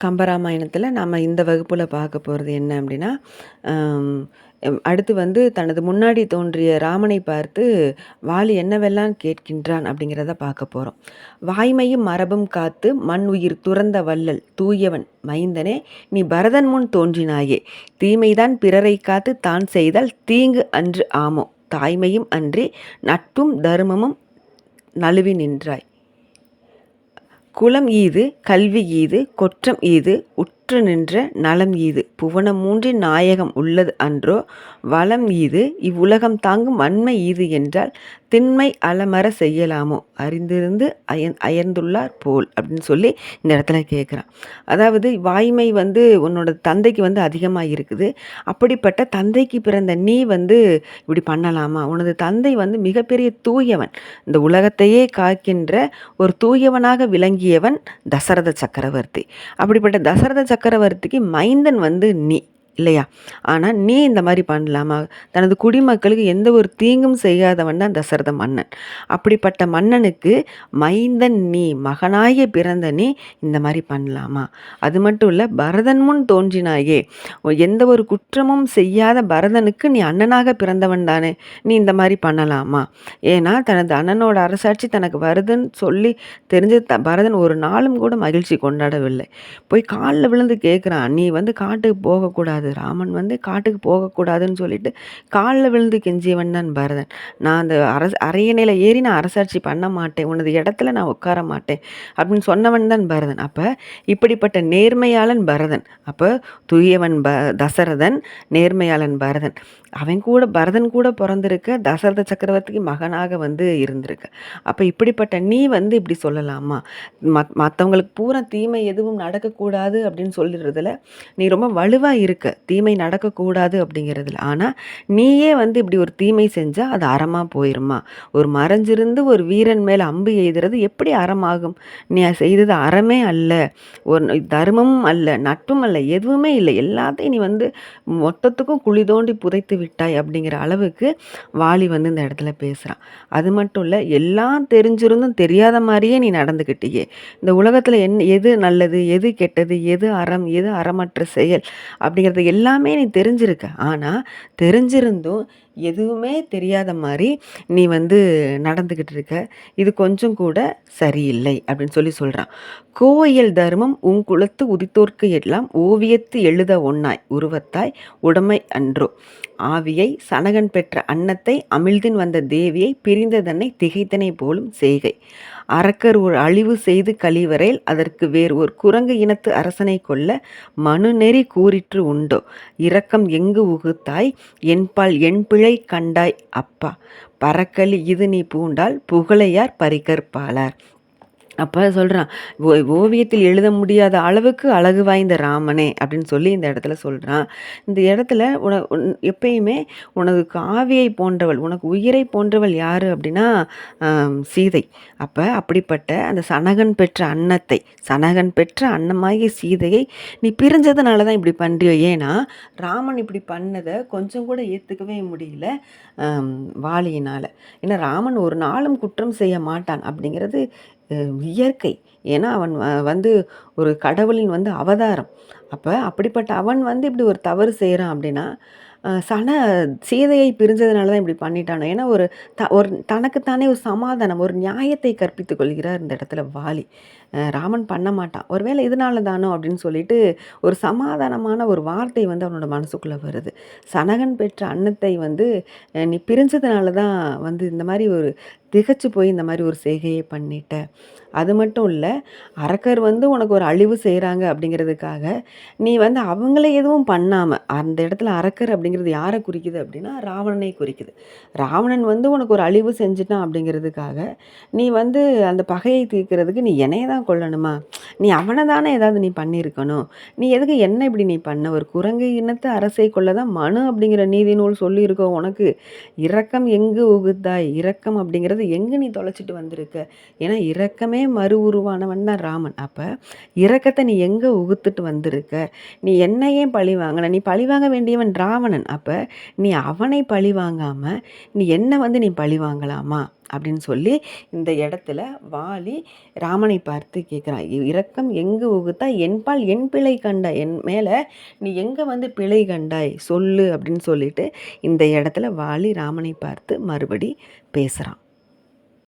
கம்பராமாயணத்தில நம்ம இந்த வகுப்புல பார்க்க போறது என்ன அப்படின்னா, அம் அடுத்து வந்து தனது முன்னாடி தோன்றிய ராமனை பார்த்து வாலி என்னவெல்லாம் கேட்கின்றான் அப்படிங்கிறத பார்க்க போறோம். "வாய்மையும் மரபும் காத்து மண் உயிர் துறந்த வள்ளல் தூயவன் மைந்தனே நீ பரதன் முன் தோன்றினாயே தீமைதான் பிறரைக் காத்து தான் செய்தால் தீங்கு அன்று ஆமோ தாய்மையும் அன்றி நட்பும் தருமமும் நழுவி நின்றாய். குலம் ஈது கல்வி ஈது கொற்றம் ஈது உற்று நின்ற நலம் ஈது புவனம் மூன்றின் நாயகம் உள்ளது அன்றோ வளம் ஈது இவ்வுலகம் தாங்கும் வன்மை ஈது என்றால் திண்மை அலமர செய்யலாமோ அறிந்திருந்து அயர்ந்துள்ளார் போல் அப்படின்னு சொல்லி இந்த இடத்துல கேட்குறான். அதாவது வாய்மை வந்து உன்னோட தந்தைக்கு வந்து அதிகமாக இருக்குது. அப்படிப்பட்ட தந்தைக்கு பிறந்த நீ வந்து இப்படி பண்ணலாமா? உனது தந்தை வந்து மிகப்பெரிய தூயவன், இந்த உலகத்தையே காக்கின்ற ஒரு தூயவனாக விளங்கியவன் தசரத சக்கரவர்த்தி. அப்படிப்பட்ட தசரத சக்கரவர்த்திக்கு மைந்தன் வந்து நீ இல்லையா? ஆனால் நீ இந்த மாதிரி பண்ணலாமா? தனது குடிமக்களுக்கு எந்த ஒரு தீங்கும் செய்யாதவன் தான் தசரத மன்னன். அப்படிப்பட்ட மன்னனுக்கு மைந்தன் நீ, மகனாகிய பிறந்த நீ இந்த மாதிரி பண்ணலாமா? அது மட்டும் இல்லை, பரதன் முன் தோன்றினாயே, எந்த ஒரு குற்றமும் செய்யாத பரதனுக்கு நீ அண்ணனாக பிறந்தவன் தானே, நீ இந்த மாதிரி பண்ணலாமா? ஏன்னா தனது அண்ணனோட அரசாட்சி தனக்கு வருதுன்னு சொல்லி தெரிஞ்சு பரதன் ஒரு நாளும் கூட மகிழ்ச்சி கொண்டாடவில்லை. போய் காலில் விழுந்து கேட்குறான், நீ வந்து காட்டுக்கு போகக்கூடாது, ராமன் வந்து காட்டுக்கு போகக்கூடாதுன்னு சொல்லிட்டு காலில் விழுந்து கெஞ்சியவன் தான் பரதன். நான் அந்த அரியணையில் ஏறி நான் அரசாட்சி பண்ண மாட்டேன், உனது இடத்துல நான் உட்கார மாட்டேன் அப்படின்னு சொன்னவன் தான் பரதன். அப்போ இப்படிப்பட்ட நேர்மையாளன் பரதன், அப்போ தூயவன் தசரதன், நேர்மையாளன் பரதன். பரதன் கூட பிறந்திருக்க, தசரத சக்கரவர்த்திக்கு மகனாக வந்து இருந்திருக்க. அப்போ இப்படிப்பட்ட நீ வந்து இப்படி சொல்லலாமா? மற்றவங்களுக்கு பூரா தீமை எதுவும் நடக்கக்கூடாது அப்படின்னு சொல்லிடுறதுல நீ ரொம்ப வலுவாக இருக்க, தீமை நடக்கக்கூடாது அப்படிங்கிறதுல. ஆனால் நீயே வந்து இப்படி ஒரு தீமை செஞ்சால் அது அறமாக போயிருமா? ஒரு மறைஞ்சிருந்து ஒரு வீரன் மேலே அம்பு எய்துறது எப்படி அறமாகும்? நீ செய்தது அறமே அல்ல, ஒரு தர்மமும் அல்ல, நட்பும் அல்ல, எதுவுமே இல்லை. எல்லாத்தையும் நீ வந்து மொத்தத்துக்கும் குழி தோண்டி புதைத்து விட்டாய் அப்படிங்கிற அளவுக்கு வாலி வந்து இந்த இடத்துல பேசுகிறான். அது மட்டும் இல்லை, எல்லாம் தெரிஞ்சிருந்தும் தெரியாத மாதிரியே நீ நடந்துக்கிட்டியே. இந்த உலகத்தில் எது நல்லது, எது கெட்டது, எது அறம், எது அறமற்ற செயல் அப்படிங்கிறது எல்லாமே நீ தெரிஞ்சிருக்க. ஆனால் தெரிஞ்சிருந்தும் எதுவுமே தெரியாத மாதிரி நீ வந்து நடந்துக்கிட்டு இருக்க. இது கொஞ்சம் கூட சரியில்லை அப்படின்னு சொல்லி சொல்கிறான். கோயில் தர்மம் உங்குலத்து உதித்தோர்க்கு எல்லாம் ஓவியத்து எழுத ஒன்னாய் உருவத்தாய் உடைமை அன்றோ ஆவியை சனகன் பெற்ற அன்னத்தை அமிழ்தின் வந்த தேவியை பிரிந்ததன்னை திகைத்தனை போலும் செய்கை அரக்கர் ஒரு அழிவு செய்து கழிவரையில் அதற்கு வேறு ஒரு குரங்கு இனத்து அரசனை கொல்ல மனுநெறி கூறிற்று உண்டோ இரக்கம் எங்கு உகுத்தாய் என்பால் என் பிழை கண்டாய் அப்பா பறக்களி இது நீ பூண்டால் புகழையார் பரிகற்பாளார். அப்போ சொல்கிறான், ஓவியத்தில் எழுத முடியாத அளவுக்கு அழகு வாய்ந்த ராமனே அப்படின்னு சொல்லி இந்த இடத்துல சொல்கிறான். இந்த இடத்துல எப்பயுமே உனது காவியை போன்றவள், உனக்கு உயிரை போன்றவள் யார் அப்படின்னா சீதை. அப்போ அப்படிப்பட்ட அந்த சனகன் பெற்ற அன்னத்தை, சனகன் பெற்ற அன்னமாகிய சீதையை நீ பிரிஞ்சதுனால தான் இப்படி பண்ணுறியோ. ஏன்னா ராமன் இப்படி பண்ணதை கொஞ்சம் கூட ஏற்றுக்கவே முடியல வாலியினால். ஏன்னா ராமன் ஒரு நாளும் குற்றம் செய்ய மாட்டான் அப்படிங்கிறது இயற்கை. ஏன்னா அவன் வந்து ஒரு கடவுளின் வந்து அவதாரம். அப்போ அப்படிப்பட்ட அவன் வந்து இப்படி ஒரு தவறு செய்கிறான் அப்படின்னா சீதையை பிரிஞ்சதுனால தான் இப்படி பண்ணிட்டானோ. ஏன்னா ஒரு தனக்குத்தானே ஒரு சமாதானம், ஒரு நியாயத்தை கற்பித்து கொள்கிறார் இந்த இடத்துல வாலி. ராமன் பண்ண மாட்டான், ஒருவேளை இதனால தானோ அப்படின்னு சொல்லிட்டு ஒரு சமாதானமான ஒரு வார்த்தை வந்து அவனோட மனசுக்குள்ளே வருது. சனகன் பெற்ற அன்னத்தை வந்து நீ பிரிஞ்சதுனால தான் வந்து இந்த மாதிரி ஒரு திகச்சு போய் இந்த மாதிரி ஒரு செய்கையை பண்ணிட்ட. அது மட்டும் இல்லை, அரக்கர் வந்து உனக்கு ஒரு அழிவு செய்கிறாங்க அப்படிங்கிறதுக்காக நீ வந்து அவங்கள எதுவும் பண்ணாமல், அந்த இடத்துல அரக்கர் அப்படிங்கிறது யாரை குறிக்குது அப்படின்னா ராவணனை குறிக்குது. ராவணன் வந்து உனக்கு ஒரு அழிவு செஞ்சுட்டான் அப்படிங்கிறதுக்காக நீ வந்து அந்த பகையை தீர்க்கிறதுக்கு நீ என்னைய தான் கொல்லணுமா? நீ அவனை தானே ஏதாவது நீ பண்ணியிருக்கணும். நீ எதுக்கு என்ன இப்படி நீ பண்ண? ஒரு குரங்கு இனத்து அரசை கொள்ள தான் மனு அப்படிங்கிற நீதி நூல் சொல்லியிருக்கோம் உனக்கு. இரக்கம் எங்கு உகுத்தாய், இரக்கம் அப்படிங்கிறது எங்கே நீ தொலைச்சிட்டு வந்திருக்க? ஏன்னா இரக்கமே ராமனே மறு உருவானவன் தான் ராமன். அப்ப இரக்கத்த நீ எங்க உகுத்துட்டு வந்திருக்க? நீ என்ன ஏன் பழி வாங்குன? நீ பழி வாங்க வேண்டியவன் ராவணன். அப்ப நீ அவனை பழி வாங்காம, நீ என்ன வந்து நீ பழி வாங்கலாமா? அப்படின்னு சொல்லி இந்த இடத்துல வாலி ராமனை பார்த்து கேட்குறான். இரக்கம் எங்கு உகுத்தா? என்பால் என் பிழை கண்டாய், என் மேலே நீ எங்கே வந்து பிழை கண்டாய் சொல்லு அப்படின்னு சொல்லிட்டு இந்த இடத்துல வாலி ராமனை பார்த்து மறுபடி பேசுகிறான்.